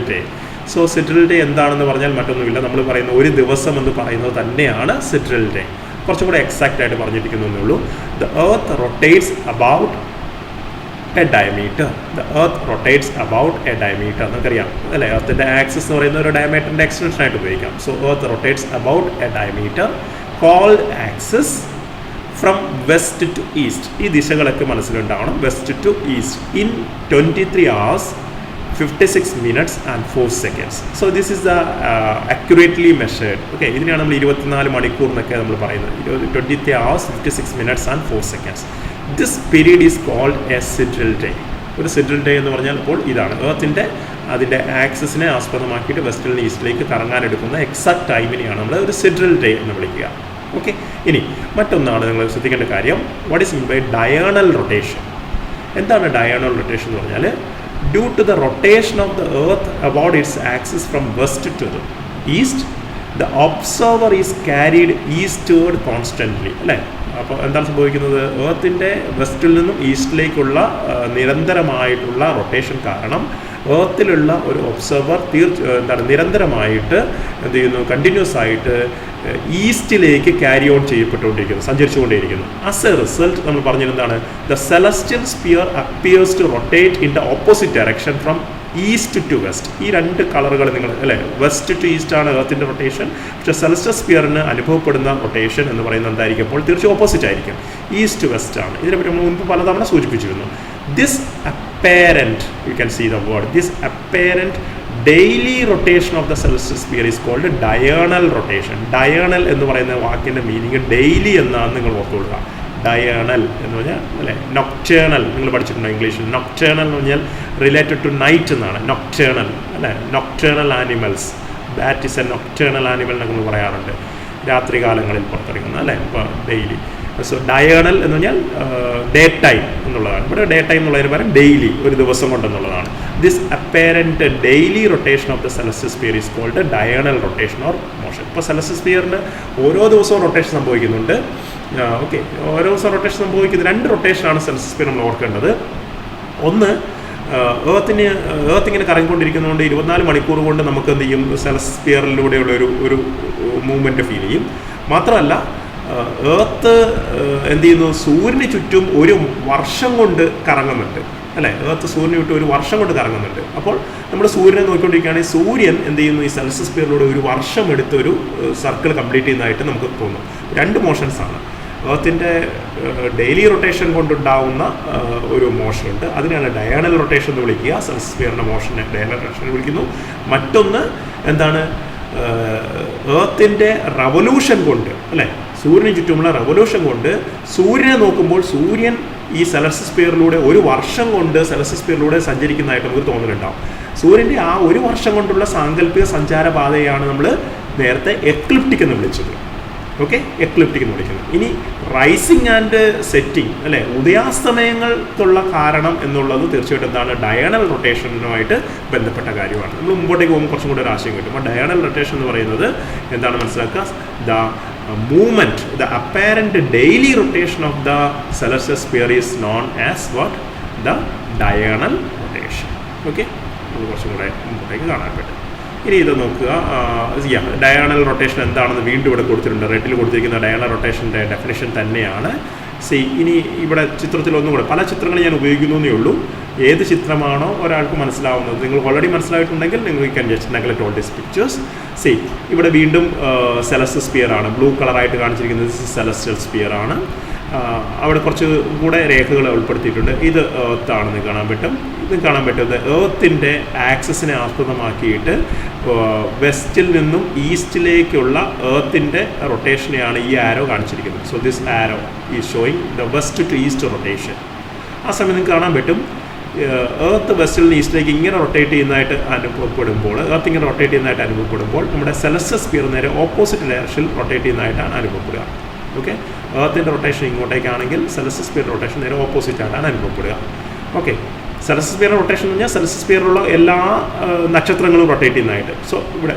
ഡേ. സോ സിഡ്രൽ ഡേ എന്താണെന്ന് പറഞ്ഞാൽ മറ്റൊന്നുമില്ല, നമ്മൾ പറയുന്ന ഒരു ദിവസം എന്ന് പറയുന്നത് തന്നെയാണ് സിഡ്രൽ ഡേ. കുറച്ചും കൂടെ എക്സാക്റ്റ് ആയിട്ട് പറഞ്ഞിരിക്കുന്നതേ ഉള്ളൂ. The earth rotates about a diameter. നമുക്കറിയാം അല്ലേ, എർത്തിൻ്റെ ആക്സിസ് എന്ന് പറയുന്ന ഒരു ഡയമീറ്ററിൻ്റെ എക്സ്റ്റൻഷൻ ആയിട്ട് ഉപയോഗിക്കാം. So earth rotates about a diameter called axis from west to east. ഈ ദിശകളൊക്കെ മനസ്സിലുണ്ടാവണം. West to east in 23 hours 56 minutes and 4 seconds. So this is the accurately measured. Okay, ഇതിനെയാണ് നമ്മൾ 24 മണിക്കൂർ എന്നൊക്കെ നമ്മൾ പറയുന്നത്. 23 hours 56 minutes and 4 seconds. This period is called a sidereal day. ഒരു സിഡ്രൽ ഡേ എന്ന് പറഞ്ഞാൽ ഇപ്പോൾ ഇതാണ് എർത്തിൻ്റെ അതിൻ്റെ ആക്സിസിനെ ആസ്പദമാക്കിയിട്ട് വെസ്റ്റിൽ നിന്ന് ഈസ്റ്റിലേക്ക് കറങ്ങാനെടുക്കുന്ന എക്സാക്ട് ടൈമിനെയാണ് നമ്മൾ ഒരു സിഡ്രൽ ഡേ എന്ന് വിളിക്കുക. ഓക്കെ, ഇനി മറ്റൊന്നാണ് നിങ്ങൾ ശ്രദ്ധിക്കേണ്ട കാര്യം. What is mean by diurnal rotation? എന്താണ് ഡയണൽ റൊട്ടേഷൻ എന്ന് പറഞ്ഞാൽ, due to the rotation of the earth about its axis from west to the east, the observer is carried eastward constantly. അല്ലേ, അപ്പോൾ എന്താണ് സംഭവിക്കുന്നത്? എർത്തിൻ്റെ വെസ്റ്റിൽ നിന്നും ഈസ്റ്റിലേക്കുള്ള നിരന്തരമായിട്ടുള്ള റൊട്ടേഷൻ കാരണം എർത്തിലുള്ള ഒരു ഒബ്സർവർ നിരന്തരമായിട്ട് എന്ത് ചെയ്യുന്നു? കണ്ടിന്യൂസ് ആയിട്ട് ഈസ്റ്റിലേക്ക് ക്യാരി ഓൺ ചെയ്യപ്പെട്ടുകൊണ്ടിരിക്കുന്നു, സഞ്ചരിച്ചുകൊണ്ടേയിരിക്കുന്നു. ആസ് എ റിസൾട്ട് നമ്മൾ പറഞ്ഞിരുന്നതാണ്, the celestial sphere appears to rotate in the opposite direction from east to west. ഈ 2 കളറുകൾ നിങ്ങൾ അല്ലേ, വെസ്റ്റ് ടു ഈസ്റ്റ് ആണ് എർത്തിൻ്റെ റൊട്ടേഷൻ. പക്ഷേ സെലസ്റ്റിയൽ സ്പിയറിന് അനുഭവപ്പെടുന്ന റൊട്ടേഷൻ എന്ന് പറയുന്നത് എന്തായിരിക്കും? അപ്പോൾ തീർച്ചയായും ഓപ്പോസിറ്റ് ആയിരിക്കും, ഈസ്റ്റ് ടു വെസ്റ്റ് ആണ്. ഇതിനെപ്പറ്റി നമ്മൾ മുൻപ് പലതവണ സൂചിപ്പിച്ചിരുന്നു. This apparent, you can see the word, this apparent daily rotation of the celestial sphere is called diurnal rotation. Diurnal എന്ന് പറയുന്ന വാക്കിൻ്റെ മീനിങ് ഡെയിലി എന്നാണ് നിങ്ങൾ ഓർത്തുകൊള്ളുക. ഡയണൽ എന്ന് പറഞ്ഞാൽ അല്ലേ, നൊക്ടേണൽ നിങ്ങൾ പഠിച്ചിട്ടുണ്ടോ ഇംഗ്ലീഷിൽ? നൊക്ടേണൽ എന്ന് പറഞ്ഞാൽ റിലേറ്റഡ് ടു നൈറ്റ് എന്നാണ്. നൊക്ടേണൽ അല്ലേ, nocturnal animals. That is A nocturnal animal എന്നൊക്കെ നമ്മൾ പറയാറുണ്ട്, രാത്രി കാലങ്ങളിൽ പുറത്തിറങ്ങുന്നത് അല്ലേ. ഇപ്പോൾ ഡെയിലി. സോ ഡയണൽ എന്ന് പറഞ്ഞാൽ ഡേ ടൈം എന്നുള്ളതാണ്. ഇവിടെ ഡേ ടൈം എന്നുള്ളതിന് പകരം ഡെയിലി, ഒരു ദിവസം കൊണ്ടെന്നുള്ളതാണ്. This apparent daily rotation of the celestial sphere is called diurnal rotation or motion. ഇപ്പോൾ സെലസ്റ്റിയൽ സ്പിയറിന് ഓരോ ദിവസവും റൊട്ടേഷൻ സംഭവിക്കുന്നുണ്ട്. ഓക്കെ, ഓരോ ദിവസം റൊട്ടേഷൻ സംഭവിക്കുന്നത് 2 റൊട്ടേഷനാണ് സെലസ്റ്റിയൽ സ്പിയർ നമ്മൾ ഓർക്കേണ്ടത്. ഒന്ന്, എർത്ത് ഇങ്ങനെ കറങ്ങിക്കൊണ്ടിരിക്കുന്നതുകൊണ്ട് 24 മണിക്കൂർ കൊണ്ട് നമുക്ക് എന്ത് ചെയ്യും? സെലസ്റ്റിയൽ സ്പിയറിലൂടെയുള്ള ഒരു മൂവ്മെൻറ്റ് ഫീൽ ചെയ്യും. മാത്രമല്ല ഏർത്ത് എന്ത് ചെയ്യുന്നു, സൂര്യന് ചുറ്റും ഒരു വർഷം കൊണ്ട് കറങ്ങുന്നുണ്ട് അല്ലേ. ഏർത്ത് സൂര്യന് ചുറ്റും ഒരു വർഷം കൊണ്ട് കറങ്ങുന്നുണ്ട്. അപ്പോൾ നമ്മൾ സൂര്യനെ നോക്കിക്കൊണ്ടിരിക്കുകയാണെങ്കിൽ സൂര്യൻ എന്ത് ചെയ്യുന്നു, ഈ സെൽഷ്യസ് സ്പിയറിലൂടെ ഒരു വർഷം എടുത്ത് ഒരു സർക്കിൾ കംപ്ലീറ്റ് ചെയ്യുന്നതായിട്ട് നമുക്ക് തോന്നും. രണ്ട് മോഷൻസാണ്. ഏർത്തിൻ്റെ ഡെയിലി റൊട്ടേഷൻ കൊണ്ടുണ്ടാവുന്ന ഒരു മോഷനുണ്ട്, അതിനാണ് ഡയാണൽ റൊട്ടേഷൻ എന്ന് വിളിക്കുക. സെൽഷ്യസ് സ്പിയറിൻ്റെ മോഷനെ ഡയാണൽ റൊട്ടേഷൻ വിളിക്കുന്നു. മറ്റൊന്ന് എന്താണ്, ഏർത്തിൻ്റെ റവല്യൂഷൻ കൊണ്ട് അല്ലേ, സൂര്യന് ചുറ്റുമുള്ള റവല്യൂഷൻ കൊണ്ട് സൂര്യനെ നോക്കുമ്പോൾ സൂര്യൻ ഈ സെലസ്റ്റിയൽ സ്പിയറിലൂടെ ഒരു വർഷം കൊണ്ട് സെലസ്റ്റിയൽ സ്പിയറിലൂടെ സഞ്ചരിക്കുന്നതായിട്ട് നമുക്ക് തോന്നലുണ്ടാവും. സൂര്യൻ്റെ ആ ഒരു വർഷം കൊണ്ടുള്ള സാങ്കല്പിക സഞ്ചാരപാതയാണ് നമ്മൾ നേരത്തെ എക്ലിപ്റ്റിക് എന്ന് വിളിച്ചത്. ഓക്കെ, എക്ലിപ്റ്റിക് എന്ന് വിളിക്കുന്നത്. ഇനി റൈസിങ് ആൻഡ് സെറ്റിംഗ് അല്ലേ, ഉദയാസ്തമയങ്ങൾക്കുള്ള കാരണം എന്നുള്ളത് തീർച്ചയായിട്ടും എന്താണ്, ഡയാണൽ റൊട്ടേഷനുമായിട്ട് ബന്ധപ്പെട്ട കാര്യമാണ്. നമ്മൾ മുമ്പോട്ടേക്ക് പോകുമ്പോൾ കുറച്ചും കൂടി ഒരു ആശയം കിട്ടും. അപ്പോൾ ഡയാണൽ റൊട്ടേഷൻ എന്ന് പറയുന്നത് എന്താണ് മനസ്സിലാക്കുക, the movement, the apparent daily rotation of the celestial sphere is known as what, the diurnal rotation. Okay, അത് കുറച്ചും കൂടെ മുമ്പോട്ടേക്ക് കാണാൻ പറ്റും. ഇനി ഇത് നോക്കുക, ഡയാണൽ റൊട്ടേഷൻ എന്താണെന്ന് വീണ്ടും ഇവിടെ കൊടുത്തിട്ടുണ്ട്. റെഡിൽ കൊടുത്തിരിക്കുന്ന ഡയാണൽ റൊട്ടേഷൻ്റെ ഡെഫിനിഷൻ തന്നെയാണ്. ഇനി ഇവിടെ ചിത്രത്തിൽ ഒന്നും കൂടെ, പല ചിത്രങ്ങൾ ഞാൻ ഉപയോഗിക്കുന്നു എന്നേ ഉള്ളൂ. ഏത് ചിത്രമാണോ ഒരാൾക്ക് മനസ്സിലാവുന്നത്, നിങ്ങൾ ഓൾറെഡി മനസ്സിലായിട്ടുണ്ടെങ്കിൽ നിങ്ങൾ can just neglect all these pictures. ഇവിടെ വീണ്ടും സെലസ്റ്റിയൽ സ്പിയർ ആണ്, ബ്ലൂ കളറായിട്ട് കാണിച്ചിരിക്കുന്നത് സെലസ്റ്റിയൽ സ്പിയർ ആണ്. അവിടെ കുറച്ച് കൂടെ രേഖകൾ ഉൾപ്പെടുത്തിയിട്ടുണ്ട്. ഇത് ഏർത്താണെന്ന് കാണാൻ പറ്റും. ഇത് കാണാൻ പറ്റുന്നത് ഏർത്തിൻ്റെ ആക്സസിനെ ആസ്പദമാക്കിയിട്ട് വെസ്റ്റിൽ നിന്നും ഈസ്റ്റിലേക്കുള്ള ഏർത്തിൻ്റെ റൊട്ടേഷനെയാണ് ഈ ആരോ കാണിച്ചിരിക്കുന്നത്. So this arrow is showing the west to east rotation. ആ സമയം നിങ്ങൾക്ക് കാണാൻ പറ്റും ഏർത്ത് വെസ്റ്റിൽ നിന്ന് ഈസ്റ്റിലേക്ക് ഇങ്ങനെ റൊട്ടേറ്റ് ചെയ്യുന്നതായിട്ട് അനുഭവപ്പെടുമ്പോൾ, ഏർത്ത് ഇങ്ങനെ റൊട്ടേറ്റ് ചെയ്യുന്നതായിട്ട് അനുഭവപ്പെടുമ്പോൾ നമ്മുടെ സെലസ്റ്റിയൽ സ്പിയർ നേരെ ഓപ്പോസിറ്റ് ഡയറക്ഷനിൽ റൊട്ടേറ്റ് ചെയ്യുന്നതായിട്ടാണ് അനുഭവപ്പെടുക. ഓക്കെ, ഏർത്തിൻ്റെ റൊട്ടേഷൻ ഇങ്ങോട്ടേക്കാണെങ്കിൽ സെലസ്റ്റിയൽ സ്പിയർ റൊട്ടേഷൻ നേരെ ഓപ്പോസിറ്റ് ആയിട്ടാണ് അനുഭവപ്പെടുക. ഓക്കെ, സെലസ്റ്റിയൽ സ്പിയർ റൊട്ടേഷൻ എന്ന് പറഞ്ഞാൽ സെലസ്റ്റിയൽ സ്പിയറിലുള്ള എല്ലാ നക്ഷത്രങ്ങളും റൊട്ടേറ്റ് ചെയ്യുന്നതായിട്ട്. സോ ഇവിടെ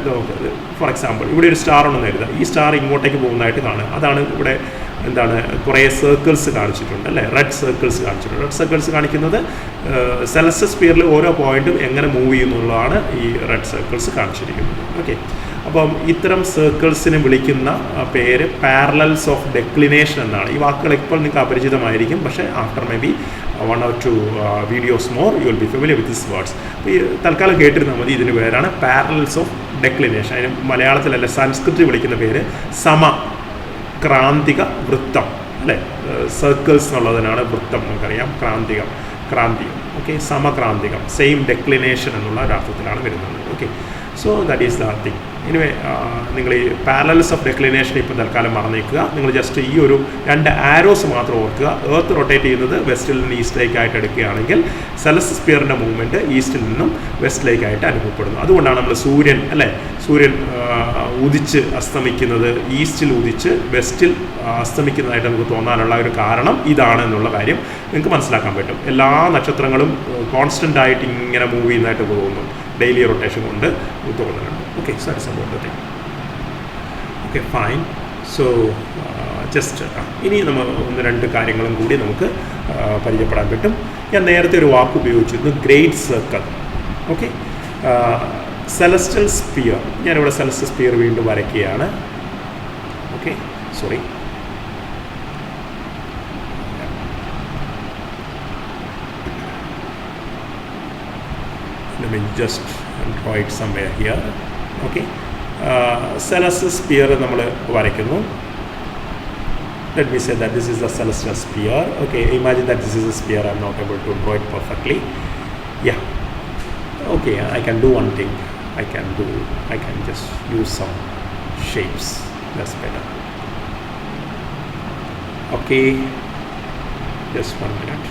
ഫോർ എക്സാമ്പിൾ ഇവിടെ ഒരു സ്റ്റാർ ഉണ്ടെന്ന് കരുതുക. ഈ സ്റ്റാർ ഇങ്ങോട്ടേക്ക് പോകുന്നതായിട്ട് കാണുക. അതാണ് ഇവിടെ എന്താണ്, കുറേ സർക്കിൾസ് കാണിച്ചിട്ടുണ്ട് അല്ലേ, റെഡ് സർക്കിൾസ് കാണിച്ചിട്ടുണ്ട്. റെഡ് സർക്കിൾസ് കാണിക്കുന്നത് സെലസ്റ്റിയൽ സ്പിയറിൽ ഓരോ പോയിന്റും എങ്ങനെ മൂവ് ചെയ്യുന്നുള്ളതാണ് ഈ റെഡ് സർക്കിൾസ് കാണിച്ചിരിക്കുന്നത്. ഓക്കെ, അപ്പം ഇത്തരം സർക്കിൾസിനെ വിളിക്കുന്ന പേര് പാരലൽസ് ഓഫ് ഡെക്ലിനേഷൻ എന്നാണ്. ഈ വാക്കുകൾ ഇപ്പോൾ നിങ്ങൾക്ക് അപരിചിതമായിരിക്കും, പക്ഷേ after may be 1 or 2 videos more you will be familiar with this words. അപ്പോൾ ഈ തൽക്കാലം കേട്ടിരുന്നാൽ മതി. ഇതിന് പേരാണ് പാരലൽസ് ഓഫ് ഡെക്ലിനേഷൻ. അതിന് മലയാളത്തിലല്ല സംസ്കൃതത്തിൽ വിളിക്കുന്ന പേര് സമക്രാന്തിക വൃത്തം അല്ലേ. സർക്കിൾസ് എന്നുള്ളതിനാണ് വൃത്തം നമുക്കറിയാം, ക്രാന്തികം. ഓക്കെ, സമക്രാന്തികം, സെയിം ഡെക്ലിനേഷൻ എന്നുള്ള ഒരർത്ഥത്തിലാണ് വരുന്നത്. Okay, so that is the thing. Anyway, നിങ്ങൾ ഈ പാരലൽസ് ഓഫ് ഡെക്ലിനേഷൻ ഇപ്പോൾ തൽക്കാലം മറന്നേക്കുക. നിങ്ങൾ ജസ്റ്റ് ഈ ഒരു 2 ആരോസ് മാത്രം ഓർക്കുക. ഏർത്ത് റൊട്ടേറ്റ് ചെയ്യുന്നത് വെസ്റ്റിൽ നിന്ന് ഈസ്റ്റിലേക്കായിട്ട് എടുക്കുകയാണെങ്കിൽ സെലസ്റ്റിയൽ സ്പിയറിൻ്റെ മൂവ്മെൻറ്റ് ഈസ്റ്റിൽ നിന്നും വെസ്റ്റിലേക്കായിട്ട് അനുഭവപ്പെടുന്നു. അതുകൊണ്ടാണ് നമ്മൾ സൂര്യൻ ഉദിച്ച് അസ്തമിക്കുന്നത് ഈസ്റ്റിൽ ഉദിച്ച് വെസ്റ്റിൽ അസ്തമിക്കുന്നതായിട്ട് നമുക്ക് തോന്നാനുള്ള ഒരു കാരണം ഇതാണ് എന്നുള്ള കാര്യം നിങ്ങൾക്ക് മനസ്സിലാക്കാൻ പറ്റും. എല്ലാ നക്ഷത്രങ്ങളും കോൺസ്റ്റൻ്റ് ആയിട്ട് ഇങ്ങനെ മൂവ് ചെയ്യുന്നതായിട്ട് തോന്നുന്നു, ഡെയിലി റൊട്ടേഷൻ കൊണ്ട് തോന്നുന്നുണ്ട്. Okay, so that's about the thing. Okay, fine. So just ഇനി നമ്മൾ 1-2 കാര്യങ്ങളും കൂടി നമുക്ക് പരിചയപ്പെടാൻ പറ്റും. ഞാൻ നേരത്തെ ഒരു വാക്ക് ഉപയോഗിച്ചിരുന്നു, great circle. Okay, celestial sphere. ഞാനിവിടെ സെലസ്റ്റിയൽ സ്പിയർ വീണ്ടും വരയ്ക്കുകയാണ്. Okay, sorry. Let me just draw it somewhere here. Okay, celestial sphere നമ്മൾ വരയ്ക്കുന്നു. Let me say that this is a celestial sphere. Okay, imagine that this is a sphere. I'm not able to draw it perfectly. Yeah. Okay, I can do one thing. I can just use some shapes. That's better. Okay, just 1 minute.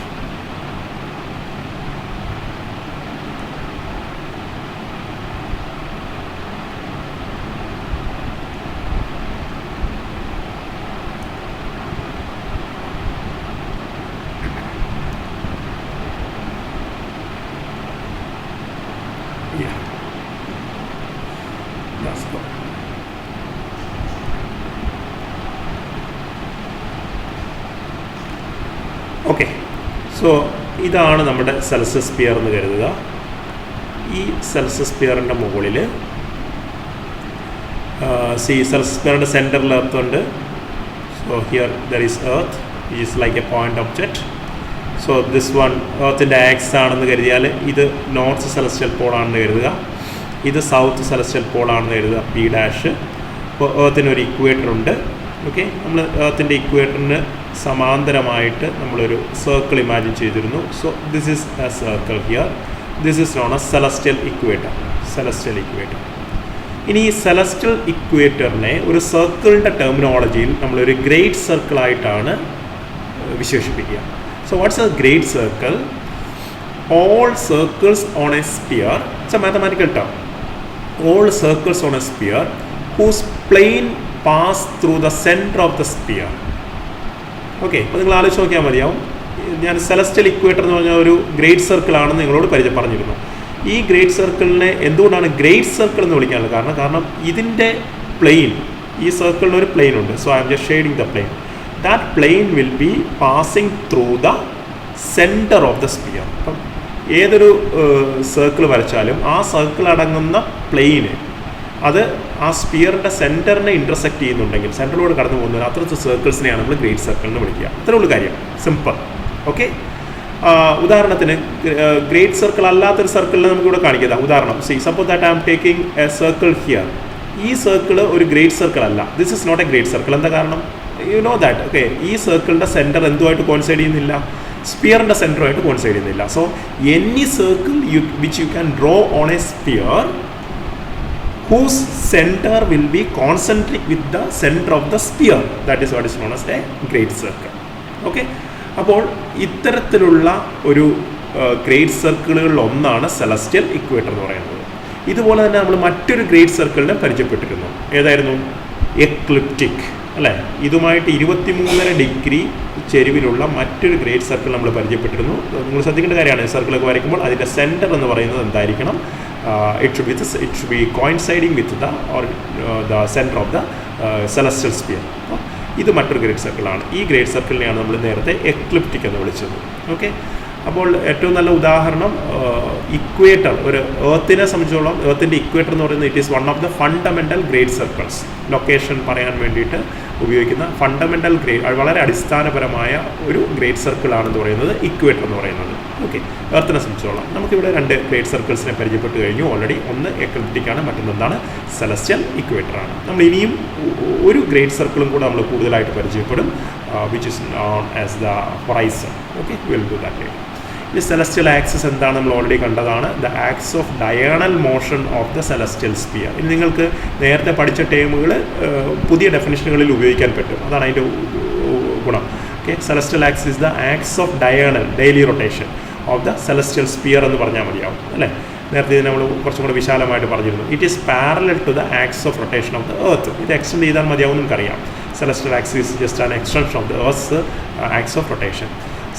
Okay, so ഇതാണ് നമ്മുടെ celestial sphere എന്ന് കരുതുക. ഈ celestial സ്പിയറിൻ്റെ മുകളിൽ celestial സ്പിയറിൻ്റെ സെൻറ്ററിൽ എർത്തുണ്ട്. So here there is Earth, which is like a point object. So this one Earthൻ്റെ axis ആണെന്ന് കരുതിയാൽ ഇത് നോർത്ത് സെലസ്റ്റിയൽ പോൾ ആണെന്ന് കരുതുക, ഇത് സൗത്ത് സെലസ്റ്റിയൽ പോൾ ആണെന്ന് കരുതുക പി ഡാഷ്. അപ്പോൾ എർത്തിനൊരു ഇക്വേറ്റർ ഉണ്ട്. ഓക്കെ, നമ്മൾ എർത്തിൻ്റെ ഇക്വേറ്ററിന് സമാന്തരമായിട്ട് നമ്മളൊരു സർക്കിൾ ഇമാജിൻ ചെയ്തിരുന്നു. So this is A circle here. This is known as celestial equator. Celestial equator. ഇനി ഈ സെലസ്റ്റിയൽ ഇക്വേറ്ററിനെ ഒരു സർക്കിളിൻ്റെ ടെർമിനോളജിയിൽ നമ്മളൊരു great സർക്കിളായിട്ടാണ് വിശേഷിപ്പിക്കുക. So what's a great circle? All circles on a sphere, it's a mathematical term. All circles on a sphere whose plane pass through the center of the sphere. Okay, അപ്പോൾ നിങ്ങൾ ആലോചിച്ച് നോക്കിയാൽ മതിയാവും. ഞാൻ celestial equator എന്ന് പറഞ്ഞാൽ ഒരു great circle ആണെന്ന് നിങ്ങളോട് പറഞ്ഞിരുന്നു. ഈ ഗ്രേറ്റ് സർക്കിളിനെ എന്തുകൊണ്ടാണ് ഗ്രേറ്റ് സർക്കിൾ എന്ന് വിളിക്കാനുള്ളത്? കാരണം ഇതിൻ്റെ പ്ലെയിൻ, ഈ സർക്കിളിന് ഒരു പ്ലെയിൻ ഉണ്ട്. So I am just shading the plain. That plane will be passing through the center of the sphere. അപ്പം ഏതൊരു സർക്കിൾ വരച്ചാലും ആ സർക്കിൾ അടങ്ങുന്ന പ്ലെയിന് അത് ആ സ്പിയറിൻ്റെ സെൻറ്ററിനെ ഇൻ്റർസെക്റ്റ് ചെയ്യുന്നുണ്ടെങ്കിൽ, സെൻറ്ററിലൂടെ കടന്നു പോകുന്നത് അത്രത്തെ സർക്കിൾസിനെയാണ് നമ്മൾ ഗ്രേറ്റ് സർക്കിൾ എന്ന് വിളിക്കുക. അത്രേ ഉള്ളൂ കാര്യം, സിമ്പിൾ. ഓക്കെ, ഉദാഹരണത്തിന് ഗ്രേറ്റ് സർക്കിൾ അല്ലാത്തൊരു സർക്കിളിനെ നമുക്കിവിടെ കാണിക്കാം. ഉദാഹരണം, suppose that I am taking a circle here. ഈ സർക്കിൾ ഒരു ഗ്രേറ്റ് സർക്കിൾ അല്ല. This is not a great circle. എന്താ കാരണം? You know that. ഓക്കെ, ഈ സർക്കിളിൻ്റെ സെൻറ്റർ എന്തുമായിട്ട് കോൺസൈഡ് ചെയ്യുന്നില്ല? സ്പിയറിൻ്റെ സെൻറ്ററുമായിട്ട് കോൺസൈഡ് ചെയ്യുന്നില്ല. So any circle which you can draw on a sphere whose center will be concentric with the center of the sphere, that is what is known as a great circle. Okay, അപ്പോൾ ഇത്തരത്തിലുള്ള ഒരു great സർക്കിളുകളിൽ ഒന്നാണ് celestial equator എന്ന് പറയുന്നത്. ഇതുപോലെ തന്നെ നമ്മൾ മറ്റൊരു ഗ്രേറ്റ് സർക്കിളിനെ പരിചയപ്പെട്ടിരുന്നു. ഏതായിരുന്നു? എക്ലിപ്റ്റിക്, അല്ലേ? ഇതുമായിട്ട് 23.5 ഡിഗ്രി ചെരിവിലുള്ള മറ്റൊരു ഗ്രേറ്റ് സർക്കിൾ നമ്മൾ പരിചയപ്പെട്ടിരുന്നു. നിങ്ങൾ ശ്രദ്ധിക്കേണ്ട കാര്യമാണ്, സർക്കിളൊക്കെ വരയ്ക്കുമ്പോൾ അതിൻ്റെ സെൻറ്റർ എന്ന് പറയുന്നത് എന്തായിരിക്കണം? It should be coinciding with the center of the celestial sphere. ഇത് മറ്റൊരു ഗ്രേറ്റ് സർക്കിളാണ്. ഈ ഗ്രേറ്റ് സർക്കിളിനെയാണ് നമ്മൾ നേരത്തെ എക്ലിപ്റ്റിക് എന്ന് വിളിച്ചത്. ഓക്കെ, അപ്പോൾ ഏറ്റവും നല്ല ഉദാഹരണം ഇക്വേറ്റർ. ഒരു എർത്തിനെ സംബന്ധിച്ചോളം എർത്തിൻ്റെ ഇക്വേറ്റർ എന്ന് പറയുന്നത് it is one of the fundamental great circles. Location പറയാൻ വേണ്ടിയിട്ട് ഉപയോഗിക്കുന്ന ഫണ്ടമെൻ്റൽ വളരെ അടിസ്ഥാനപരമായ ഒരു ഗ്രേറ്റ് സർക്കിളാണെന്ന് പറയുന്നത് ഇക്വേറ്റർ എന്ന് പറയുന്നത്. ഓക്കെ, എർത്തിനെ സംബന്ധിച്ചോളം നമുക്കിവിടെ 2 ഗ്രേറ്റ് സർക്കിൾസിനെ പരിചയപ്പെട്ട് കഴിഞ്ഞു ഓൾറെഡി. ഒന്ന് എക്ലിപ്റ്റിക്കാണ്, മറ്റൊന്നെന്താണ്? സെലസ്റ്റിയൽ ഇക്വേറ്ററാണ്. നമ്മൾ ഇനിയും ഒരു ഗ്രേറ്റ് സർക്കിളും കൂടെ നമ്മൾ കൂടുതലായിട്ട് പരിചയപ്പെടും, which is known as the horizon. Okay, will do that later. ഈ സെലസ്റ്റിയൽ ആക്സിസ് എന്താണ് നമ്മൾ ഓൾറെഡി കണ്ടതാണ്. The axis of diagonal motion of the celestial sphere. ഇനി നിങ്ങൾക്ക് നേരത്തെ പഠിച്ച ടേമുകൾ പുതിയ ഡെഫിനിഷനുകളിൽ ഉപയോഗിക്കാൻ പറ്റും. അതാണ് അതിൻ്റെ ഗുണം. Okay, celestial axis is the axis of diagonal daily rotation of the celestial sphere എന്ന് പറഞ്ഞാൽ മതിയാവും, അല്ലേ? നേരത്തെ ഇത് നമ്മൾ കുറച്ചും കൂടെ വിശാലമായിട്ട് പറഞ്ഞിരുന്നു. It is parallel to the axis of rotation of the earth. ഇത് എക്സ്റ്റെൻഡ് ചെയ്താൽ മതിയാവും നമുക്കറിയാം. Celestial axis just an extension of the earth's axis of rotation.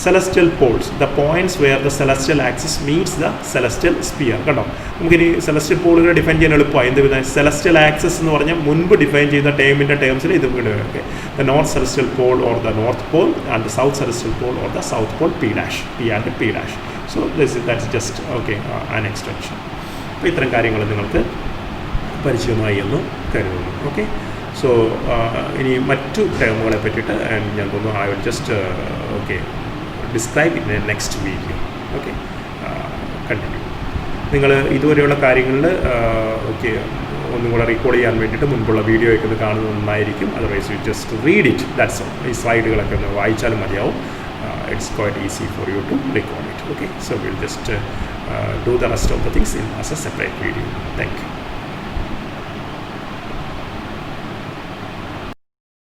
Celestial poles, the points where the celestial axis meets the celestial sphere. കണ്ടോ, നമുക്കിനി celestial പോളുകൾ define ചെയ്യാൻ എളുപ്പമായി. എന്ത് വിധം? സെലസ്റ്റിയൽ ആക്സിസ് എന്ന് പറഞ്ഞാൽ മുൻപ് ഡിഫൈൻ ചെയ്ത ടേംസിൽ ഇത് വീണ്ടും okay. The north celestial pole or the north pole and the south celestial pole or the south pole P dash, P and P dash. So that's just okay an extension. അപ്പോൾ ഇത്തരം കാര്യങ്ങൾ നിങ്ങൾക്ക് പരിചയമായി എന്ന് കരുതുന്നു. ഓക്കെ, സോ ഇനി മറ്റു ടേമുകളെ പറ്റിയിട്ട് ഞാൻ തോന്നുന്നു I will just okay describe in the next video. Okay, continue. നിങ്ങൾ ഇതുവരെയുള്ള കാര്യങ്ങളിൽ ഓക്കെ ഒന്നും കൂടെ റീകോൾ ചെയ്യാൻ വേണ്ടിയിട്ട് മുൻപുള്ള വീഡിയോ ഒക്കെ ഒന്ന് കാണുന്നത് നന്നായിരിക്കും. Otherwise you just read it, that's all. ഈ സ്ലൈഡുകളൊക്കെ ഒന്ന് വായിച്ചാലും മതിയാവും. It's quite easy for you to recall it. Okay, so will just do the rest of the things in as a separate video. Thank you.